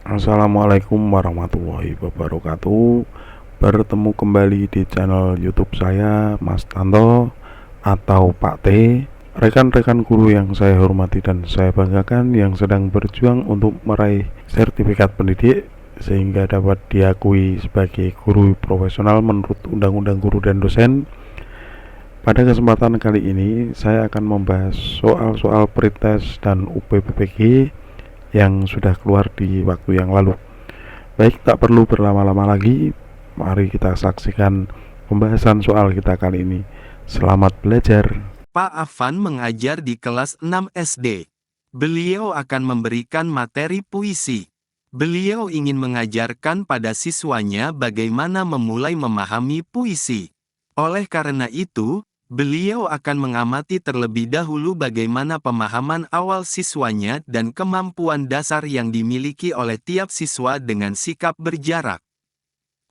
Assalamualaikum warahmatullahi wabarakatuh. Bertemu kembali di channel YouTube saya, Mas Tanto atau Pak T. Rekan-rekan guru yang saya hormati dan saya banggakan yang sedang berjuang untuk meraih sertifikat pendidik sehingga dapat diakui sebagai guru profesional menurut Undang-Undang Guru dan Dosen. Pada kesempatan kali ini saya akan membahas soal-soal pretest dan UPPPG yang sudah keluar di waktu yang lalu. Baik, tak perlu berlama-lama lagi, mari kita saksikan pembahasan soal kita kali ini. Selamat belajar. Pak Afan mengajar di kelas 6 SD. Beliau akan memberikan materi puisi. Beliau ingin mengajarkan pada siswanya bagaimana memulai memahami puisi. Oleh karena itu, beliau akan mengamati terlebih dahulu bagaimana pemahaman awal siswanya dan kemampuan dasar yang dimiliki oleh tiap siswa dengan sikap berjarak.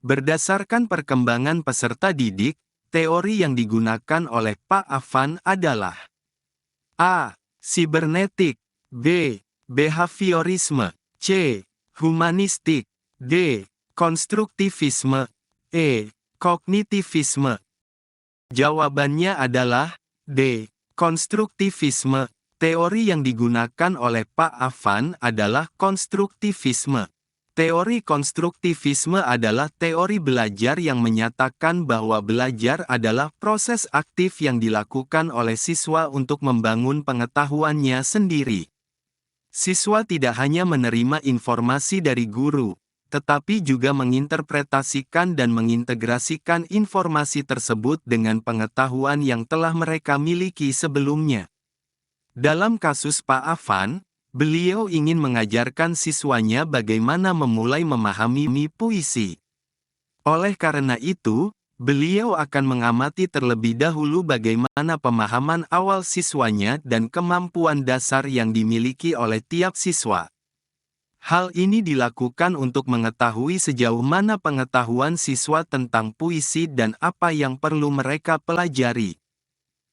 Berdasarkan perkembangan peserta didik, teori yang digunakan oleh Pak Afan adalah A. Sibernetik, B. Behaviorisme, C. Humanistik, D. Konstruktivisme, E. Kognitivisme. Jawabannya adalah D. Konstruktivisme. Teori yang digunakan oleh Pak Afan adalah konstruktivisme. Teori konstruktivisme adalah teori belajar yang menyatakan bahwa belajar adalah proses aktif yang dilakukan oleh siswa untuk membangun pengetahuannya sendiri. Siswa tidak hanya menerima informasi dari guru, tetapi juga menginterpretasikan dan mengintegrasikan informasi tersebut dengan pengetahuan yang telah mereka miliki sebelumnya. Dalam kasus Pak Afan, beliau ingin mengajarkan siswanya bagaimana memulai memahami puisi. Oleh karena itu, beliau akan mengamati terlebih dahulu bagaimana pemahaman awal siswanya dan kemampuan dasar yang dimiliki oleh tiap siswa. Hal ini dilakukan untuk mengetahui sejauh mana pengetahuan siswa tentang puisi dan apa yang perlu mereka pelajari.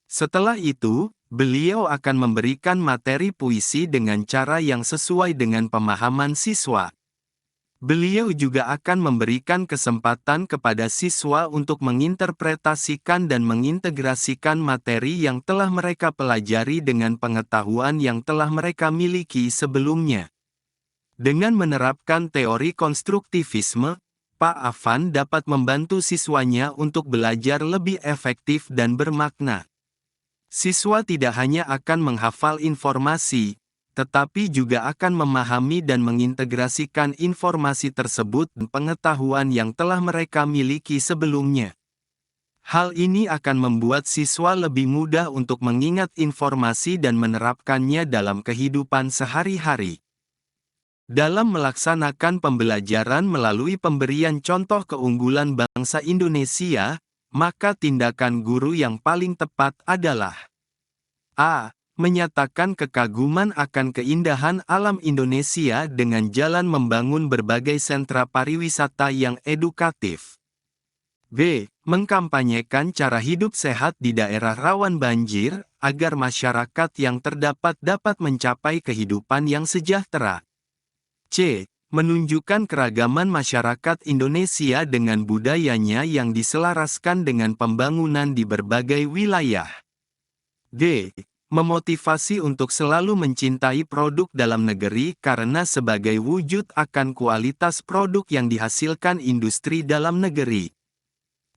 Setelah itu, beliau akan memberikan materi puisi dengan cara yang sesuai dengan pemahaman siswa. Beliau juga akan memberikan kesempatan kepada siswa untuk menginterpretasikan dan mengintegrasikan materi yang telah mereka pelajari dengan pengetahuan yang telah mereka miliki sebelumnya. Dengan menerapkan teori konstruktivisme, Pak Afan dapat membantu siswanya untuk belajar lebih efektif dan bermakna. Siswa tidak hanya akan menghafal informasi, tetapi juga akan memahami dan mengintegrasikan informasi tersebut dan pengetahuan yang telah mereka miliki sebelumnya. Hal ini akan membuat siswa lebih mudah untuk mengingat informasi dan menerapkannya dalam kehidupan sehari-hari. Dalam melaksanakan pembelajaran melalui pemberian contoh keunggulan bangsa Indonesia, maka tindakan guru yang paling tepat adalah A. Menyatakan kekaguman akan keindahan alam Indonesia dengan jalan membangun berbagai sentra pariwisata yang edukatif. B. Mengkampanyekan cara hidup sehat di daerah rawan banjir, agar masyarakat yang terdapat dapat mencapai kehidupan yang sejahtera. C. Menunjukkan keragaman masyarakat Indonesia dengan budayanya yang diselaraskan dengan pembangunan di berbagai wilayah. D. Memotivasi untuk selalu mencintai produk dalam negeri karena sebagai wujud akan kualitas produk yang dihasilkan industri dalam negeri.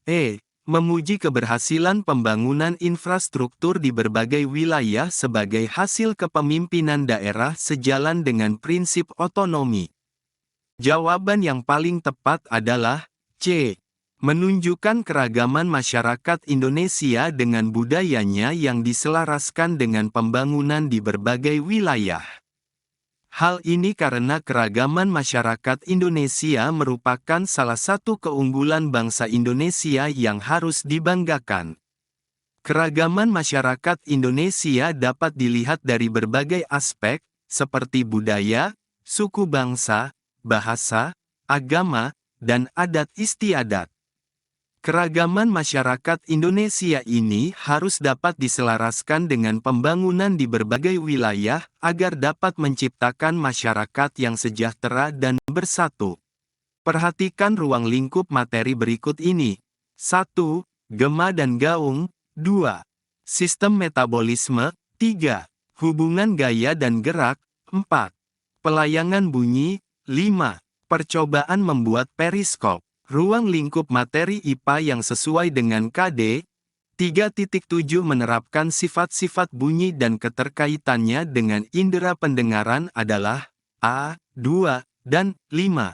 E. Memuji keberhasilan pembangunan infrastruktur di berbagai wilayah sebagai hasil kepemimpinan daerah sejalan dengan prinsip otonomi. Jawaban yang paling tepat adalah C. Menunjukkan keragaman masyarakat Indonesia dengan budayanya yang diselaraskan dengan pembangunan di berbagai wilayah. Hal ini karena keragaman masyarakat Indonesia merupakan salah satu keunggulan bangsa Indonesia yang harus dibanggakan. Keragaman masyarakat Indonesia dapat dilihat dari berbagai aspek, seperti budaya, suku bangsa, bahasa, agama, dan adat istiadat. Keragaman masyarakat Indonesia ini harus dapat diselaraskan dengan pembangunan di berbagai wilayah agar dapat menciptakan masyarakat yang sejahtera dan bersatu. Perhatikan ruang lingkup materi berikut ini. 1. Gema dan gaung. 2. Sistem metabolisme. 3. Hubungan gaya dan gerak. 4. Pelayangan bunyi. 5. Percobaan membuat periskop. Ruang lingkup materi IPA yang sesuai dengan KD. 3.7 menerapkan sifat-sifat bunyi dan keterkaitannya dengan indera pendengaran adalah A, 2, dan 5.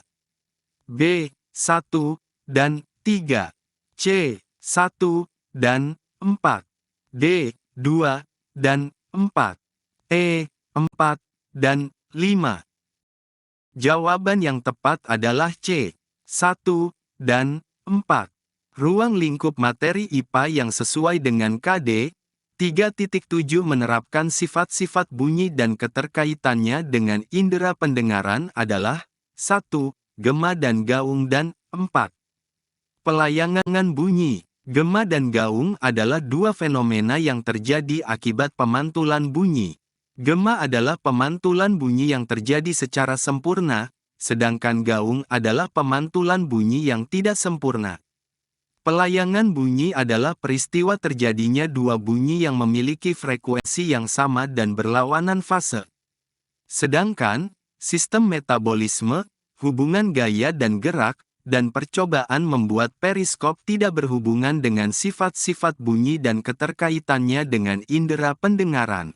B, 1, dan 3. C, 1, dan 4. D, 2, dan 4. E, 4, dan 5. Jawaban yang tepat adalah C, 1, dan 4. Ruang lingkup materi IPA yang sesuai dengan KD. 3.7 menerapkan sifat-sifat bunyi dan keterkaitannya dengan indera pendengaran adalah 1. Gema dan gaung dan 4. Pelayangan bunyi. Gema dan gaung adalah dua fenomena yang terjadi akibat pemantulan bunyi. Gema adalah pemantulan bunyi yang terjadi secara sempurna, sedangkan gaung adalah pemantulan bunyi yang tidak sempurna. Pelayangan bunyi adalah peristiwa terjadinya dua bunyi yang memiliki frekuensi yang sama dan berlawanan fase. Sedangkan, sistem metabolisme, hubungan gaya dan gerak, dan percobaan membuat periskop tidak berhubungan dengan sifat-sifat bunyi dan keterkaitannya dengan indera pendengaran.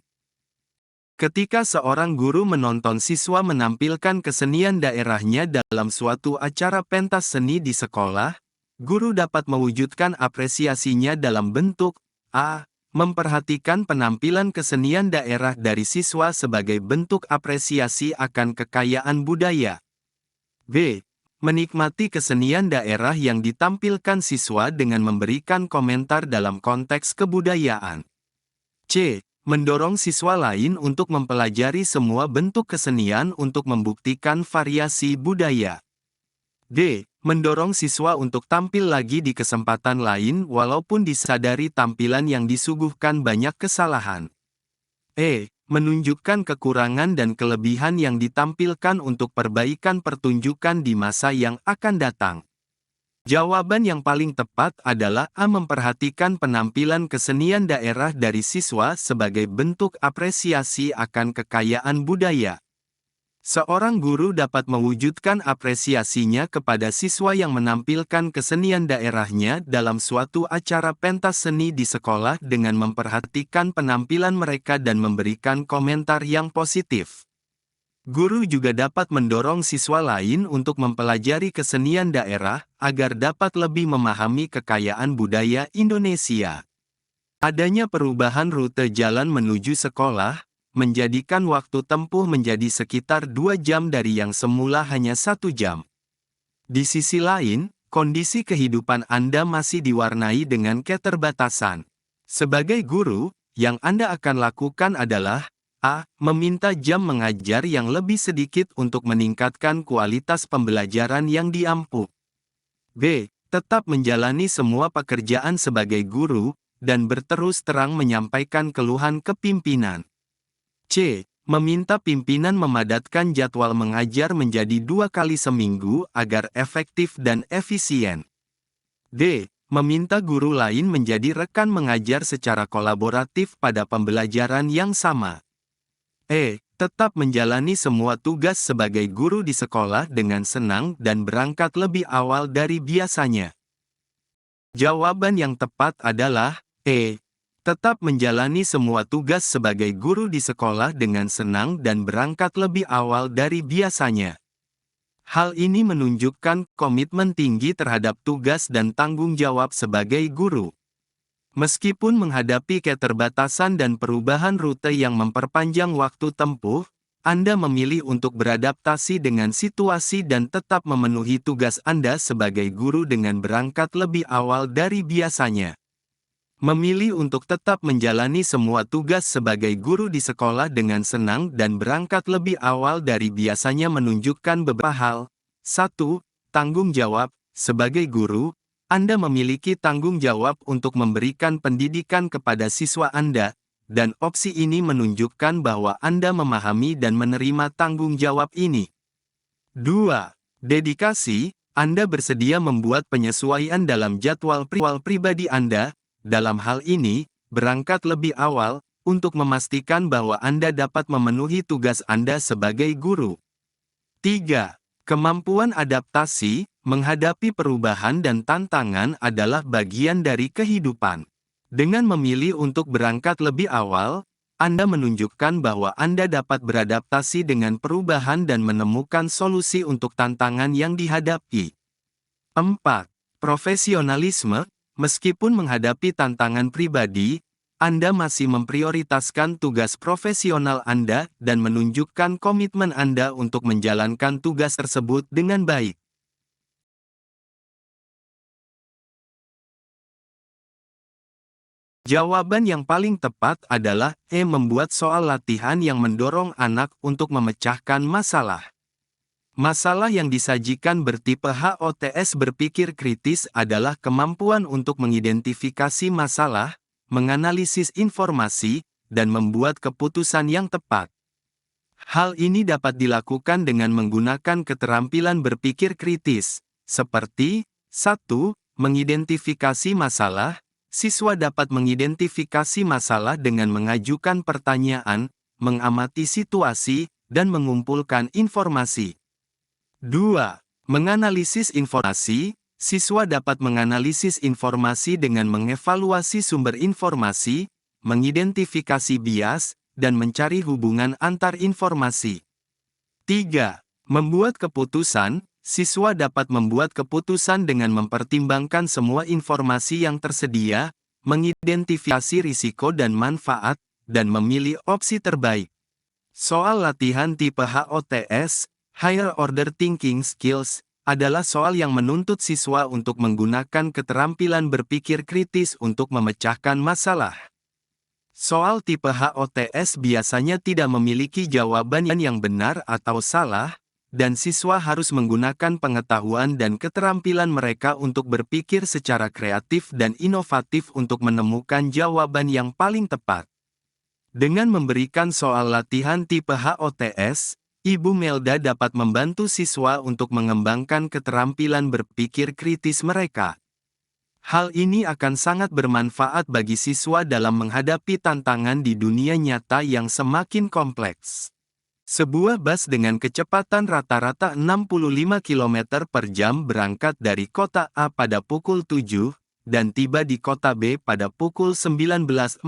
Ketika seorang guru menonton siswa menampilkan kesenian daerahnya dalam suatu acara pentas seni di sekolah, guru dapat mewujudkan apresiasinya dalam bentuk A. Memperhatikan penampilan kesenian daerah dari siswa sebagai bentuk apresiasi akan kekayaan budaya. B. Menikmati kesenian daerah yang ditampilkan siswa dengan memberikan komentar dalam konteks kebudayaan. C. Mendorong siswa lain untuk mempelajari semua bentuk kesenian untuk membuktikan variasi budaya. D. Mendorong siswa untuk tampil lagi di kesempatan lain walaupun disadari tampilan yang disuguhkan banyak kesalahan. E. Menunjukkan kekurangan dan kelebihan yang ditampilkan untuk perbaikan pertunjukan di masa yang akan datang. Jawaban yang paling tepat adalah A. Memperhatikan penampilan kesenian daerah dari siswa sebagai bentuk apresiasi akan kekayaan budaya. Seorang guru dapat mewujudkan apresiasinya kepada siswa yang menampilkan kesenian daerahnya dalam suatu acara pentas seni di sekolah dengan memperhatikan penampilan mereka dan memberikan komentar yang positif. Guru juga dapat mendorong siswa lain untuk mempelajari kesenian daerah agar dapat lebih memahami kekayaan budaya Indonesia. Adanya perubahan rute jalan menuju sekolah menjadikan waktu tempuh menjadi sekitar 2 jam dari yang semula hanya 1 jam. Di sisi lain, kondisi kehidupan Anda masih diwarnai dengan keterbatasan. Sebagai guru, yang Anda akan lakukan adalah A. Meminta jam mengajar yang lebih sedikit untuk meningkatkan kualitas pembelajaran yang diampu. B. Tetap menjalani semua pekerjaan sebagai guru, dan berterus terang menyampaikan keluhan ke pimpinan. C. Meminta pimpinan memadatkan jadwal mengajar menjadi 2 kali seminggu agar efektif dan efisien. D. Meminta guru lain menjadi rekan mengajar secara kolaboratif pada pembelajaran yang sama. E. Tetap menjalani semua tugas sebagai guru di sekolah dengan senang dan berangkat lebih awal dari biasanya. Jawaban yang tepat adalah E. Tetap menjalani semua tugas sebagai guru di sekolah dengan senang dan berangkat lebih awal dari biasanya. Hal ini menunjukkan komitmen tinggi terhadap tugas dan tanggung jawab sebagai guru. Meskipun menghadapi keterbatasan dan perubahan rute yang memperpanjang waktu tempuh, Anda memilih untuk beradaptasi dengan situasi dan tetap memenuhi tugas Anda sebagai guru dengan berangkat lebih awal dari biasanya. Memilih untuk tetap menjalani semua tugas sebagai guru di sekolah dengan senang dan berangkat lebih awal dari biasanya menunjukkan beberapa hal. 1. Tanggung jawab. Sebagai guru, Anda memiliki tanggung jawab untuk memberikan pendidikan kepada siswa Anda, dan opsi ini menunjukkan bahwa Anda memahami dan menerima tanggung jawab ini. 2. Dedikasi. Anda bersedia membuat penyesuaian dalam jadwal pribadi Anda, dalam hal ini, berangkat lebih awal, untuk memastikan bahwa Anda dapat memenuhi tugas Anda sebagai guru. 3. Kemampuan adaptasi. Menghadapi perubahan dan tantangan adalah bagian dari kehidupan. Dengan memilih untuk berangkat lebih awal, Anda menunjukkan bahwa Anda dapat beradaptasi dengan perubahan dan menemukan solusi untuk tantangan yang dihadapi. 4. Profesionalisme. Meskipun menghadapi tantangan pribadi, Anda masih memprioritaskan tugas profesional Anda dan menunjukkan komitmen Anda untuk menjalankan tugas tersebut dengan baik. Jawaban yang paling tepat adalah E. Membuat soal latihan yang mendorong anak untuk memecahkan masalah. Masalah yang disajikan bertipe HOTS berpikir kritis adalah kemampuan untuk mengidentifikasi masalah, menganalisis informasi, dan membuat keputusan yang tepat. Hal ini dapat dilakukan dengan menggunakan keterampilan berpikir kritis, seperti 1. Mengidentifikasi masalah. Siswa dapat mengidentifikasi masalah dengan mengajukan pertanyaan, mengamati situasi, dan mengumpulkan informasi. 2. Menganalisis informasi. Siswa dapat menganalisis informasi dengan mengevaluasi sumber informasi, mengidentifikasi bias, dan mencari hubungan antar informasi. 3. Membuat keputusan. Siswa dapat membuat keputusan dengan mempertimbangkan semua informasi yang tersedia, mengidentifikasi risiko dan manfaat, dan memilih opsi terbaik. Soal latihan tipe HOTS, Higher Order Thinking Skills, adalah soal yang menuntut siswa untuk menggunakan keterampilan berpikir kritis untuk memecahkan masalah. Soal tipe HOTS biasanya tidak memiliki jawaban yang benar atau salah, dan siswa harus menggunakan pengetahuan dan keterampilan mereka untuk berpikir secara kreatif dan inovatif untuk menemukan jawaban yang paling tepat. Dengan memberikan soal latihan tipe HOTS, Ibu Melda dapat membantu siswa untuk mengembangkan keterampilan berpikir kritis mereka. Hal ini akan sangat bermanfaat bagi siswa dalam menghadapi tantangan di dunia nyata yang semakin kompleks. Sebuah bus dengan kecepatan rata-rata 65 km per jam berangkat dari kota A pada pukul 7, dan tiba di kota B pada pukul 19.45.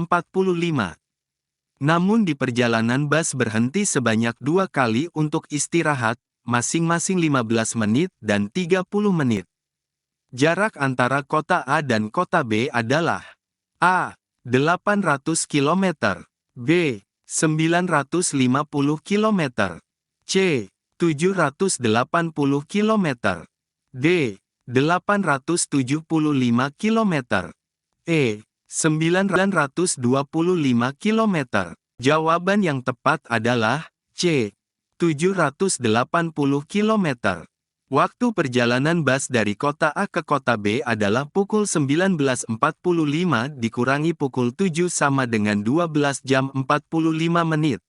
Namun di perjalanan bus berhenti sebanyak 2 kali untuk istirahat, masing-masing 15 menit dan 30 menit. Jarak antara kota A dan kota B adalah A. 800 km, B. 950 km, C. 780 km, D. 875 km, E. 925 km. Jawaban yang tepat adalah C. 780 km. Waktu perjalanan bus dari kota A ke kota B adalah pukul 19.45 dikurangi pukul 7 sama dengan 12 jam 45 menit.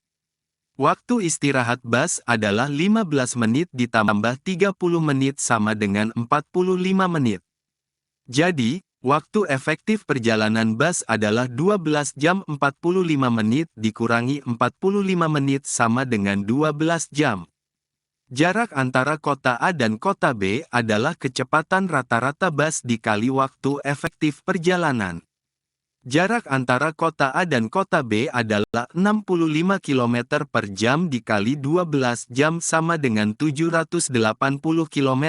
Waktu istirahat bus adalah 15 menit ditambah 30 menit sama dengan 45 menit. Jadi, waktu efektif perjalanan bus adalah 12 jam 45 menit dikurangi 45 menit sama dengan 12 jam. Jarak antara kota A dan kota B adalah kecepatan rata-rata bus dikali waktu efektif perjalanan. Jarak antara kota A dan kota B adalah 65 km per jam dikali 12 jam sama dengan 780 km.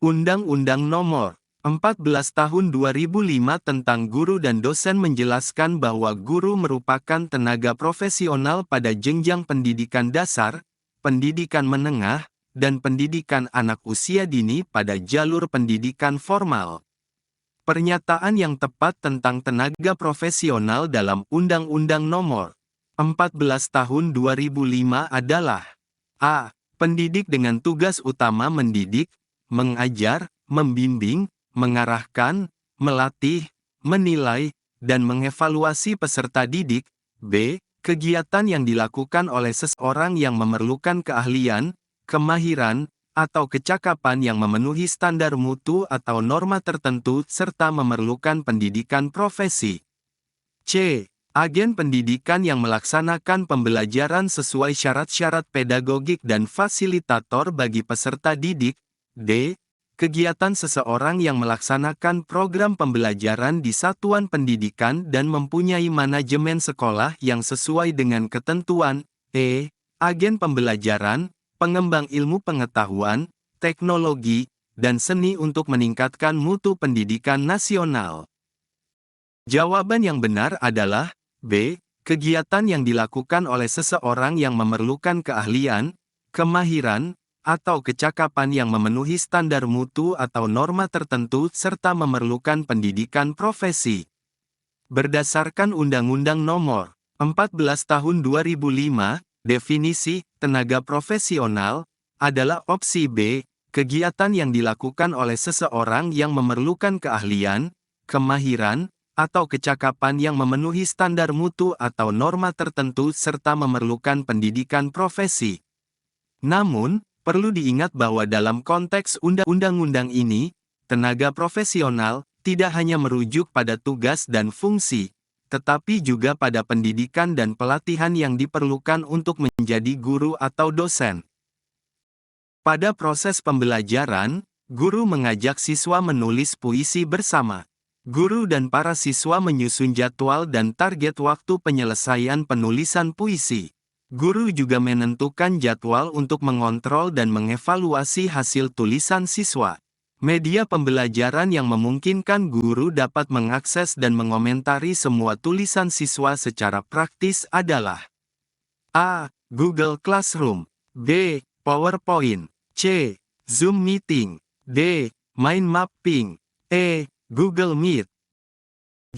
Undang-Undang Nomor 14 Tahun 2005 tentang Guru dan Dosen menjelaskan bahwa guru merupakan tenaga profesional pada jenjang pendidikan dasar, pendidikan menengah, dan pendidikan anak usia dini pada jalur pendidikan formal. Pernyataan yang tepat tentang tenaga profesional dalam Undang-Undang Nomor 14 Tahun 2005 adalah A. Pendidik dengan tugas utama mendidik, mengajar, membimbing, mengarahkan, melatih, menilai, dan mengevaluasi peserta didik. B. Kegiatan yang dilakukan oleh seseorang yang memerlukan keahlian, kemahiran, atau kecakapan yang memenuhi standar mutu atau norma tertentu serta memerlukan pendidikan profesi. C. Agen pendidikan yang melaksanakan pembelajaran sesuai syarat-syarat pedagogik dan fasilitator bagi peserta didik. D. Kegiatan seseorang yang melaksanakan program pembelajaran di satuan pendidikan dan mempunyai manajemen sekolah yang sesuai dengan ketentuan. E. Agen pembelajaran, pengembang ilmu pengetahuan, teknologi, dan seni untuk meningkatkan mutu pendidikan nasional. Jawaban yang benar adalah B. Kegiatan yang dilakukan oleh seseorang yang memerlukan keahlian, kemahiran, atau kecakapan yang memenuhi standar mutu atau norma tertentu serta memerlukan pendidikan profesi. Berdasarkan Undang-Undang Nomor 14 Tahun 2005, definisi tenaga profesional adalah opsi B, kegiatan yang dilakukan oleh seseorang yang memerlukan keahlian, kemahiran, atau kecakapan yang memenuhi standar mutu atau norma tertentu serta memerlukan pendidikan profesi. Namun, perlu diingat bahwa dalam konteks undang-undang ini, tenaga profesional tidak hanya merujuk pada tugas dan fungsi, tetapi juga pada pendidikan dan pelatihan yang diperlukan untuk menjadi guru atau dosen. Pada proses pembelajaran, guru mengajak siswa menulis puisi bersama. Guru dan para siswa menyusun jadwal dan target waktu penyelesaian penulisan puisi. Guru juga menentukan jadwal untuk mengontrol dan mengevaluasi hasil tulisan siswa. Media pembelajaran yang memungkinkan guru dapat mengakses dan mengomentari semua tulisan siswa secara praktis adalah A. Google Classroom, B. PowerPoint, C. Zoom Meeting, D. Mind Mapping, E. Google Meet.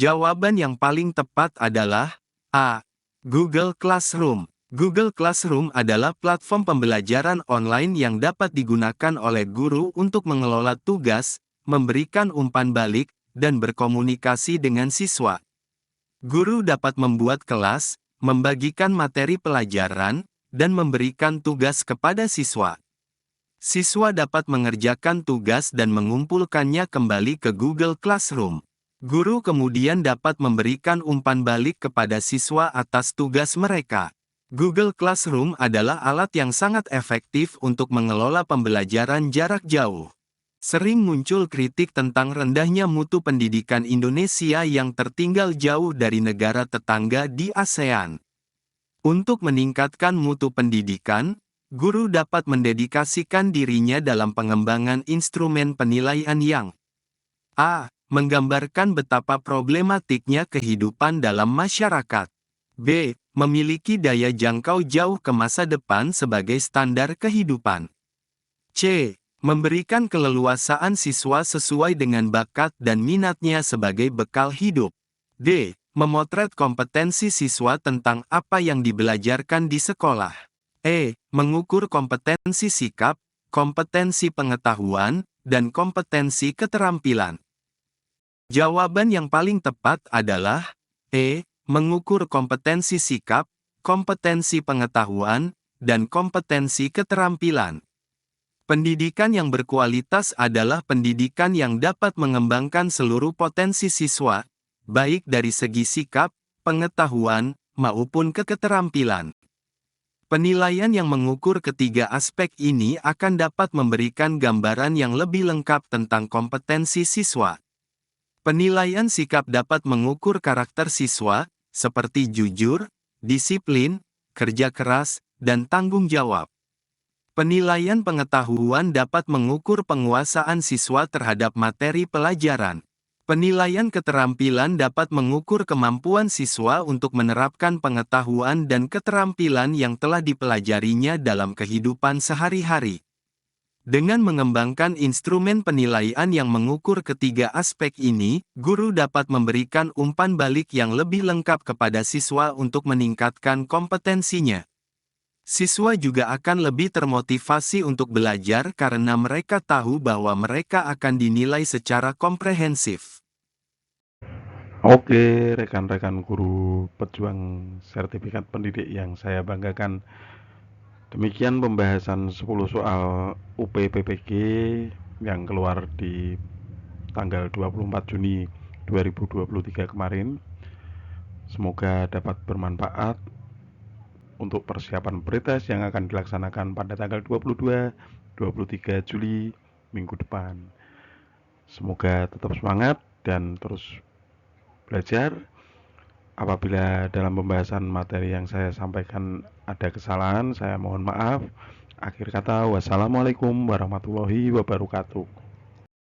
Jawaban yang paling tepat adalah A. Google Classroom. Google Classroom adalah platform pembelajaran online yang dapat digunakan oleh guru untuk mengelola tugas, memberikan umpan balik, dan berkomunikasi dengan siswa. Guru dapat membuat kelas, membagikan materi pelajaran, dan memberikan tugas kepada siswa. Siswa dapat mengerjakan tugas dan mengumpulkannya kembali ke Google Classroom. Guru kemudian dapat memberikan umpan balik kepada siswa atas tugas mereka. Google Classroom adalah alat yang sangat efektif untuk mengelola pembelajaran jarak jauh. Sering muncul kritik tentang rendahnya mutu pendidikan Indonesia yang tertinggal jauh dari negara tetangga di ASEAN. Untuk meningkatkan mutu pendidikan, guru dapat mendedikasikan dirinya dalam pengembangan instrumen penilaian yang A. Menggambarkan betapa problematiknya kehidupan dalam masyarakat. B. Memiliki daya jangkau jauh ke masa depan sebagai standar kehidupan. C. Memberikan keleluasaan siswa sesuai dengan bakat dan minatnya sebagai bekal hidup. D. Memotret kompetensi siswa tentang apa yang dibelajarkan di sekolah. E. Mengukur kompetensi sikap, kompetensi pengetahuan, dan kompetensi keterampilan. Jawaban yang paling tepat adalah E. Mengukur kompetensi sikap, kompetensi pengetahuan, dan kompetensi keterampilan. Pendidikan yang berkualitas adalah pendidikan yang dapat mengembangkan seluruh potensi siswa, baik dari segi sikap, pengetahuan, maupun keterampilan. Penilaian yang mengukur ketiga aspek ini akan dapat memberikan gambaran yang lebih lengkap tentang kompetensi siswa. Penilaian sikap dapat mengukur karakter siswa, seperti jujur, disiplin, kerja keras, dan tanggung jawab. Penilaian pengetahuan dapat mengukur penguasaan siswa terhadap materi pelajaran. Penilaian keterampilan dapat mengukur kemampuan siswa untuk menerapkan pengetahuan dan keterampilan yang telah dipelajarinya dalam kehidupan sehari-hari. Dengan mengembangkan instrumen penilaian yang mengukur ketiga aspek ini, guru dapat memberikan umpan balik yang lebih lengkap kepada siswa untuk meningkatkan kompetensinya. Siswa juga akan lebih termotivasi untuk belajar karena mereka tahu bahwa mereka akan dinilai secara komprehensif. Oke, rekan-rekan guru pejuang sertifikat pendidik yang saya banggakan. Demikian pembahasan 10 soal UPPPG yang keluar di tanggal 24 Juni 2023 kemarin. Semoga dapat bermanfaat untuk persiapan pretest yang akan dilaksanakan pada tanggal 22-23 Juli minggu depan. Semoga tetap semangat dan terus belajar. Apabila dalam pembahasan materi yang saya sampaikan ada kesalahan, saya mohon maaf. Akhir kata, wassalamualaikum warahmatullahi wabarakatuh.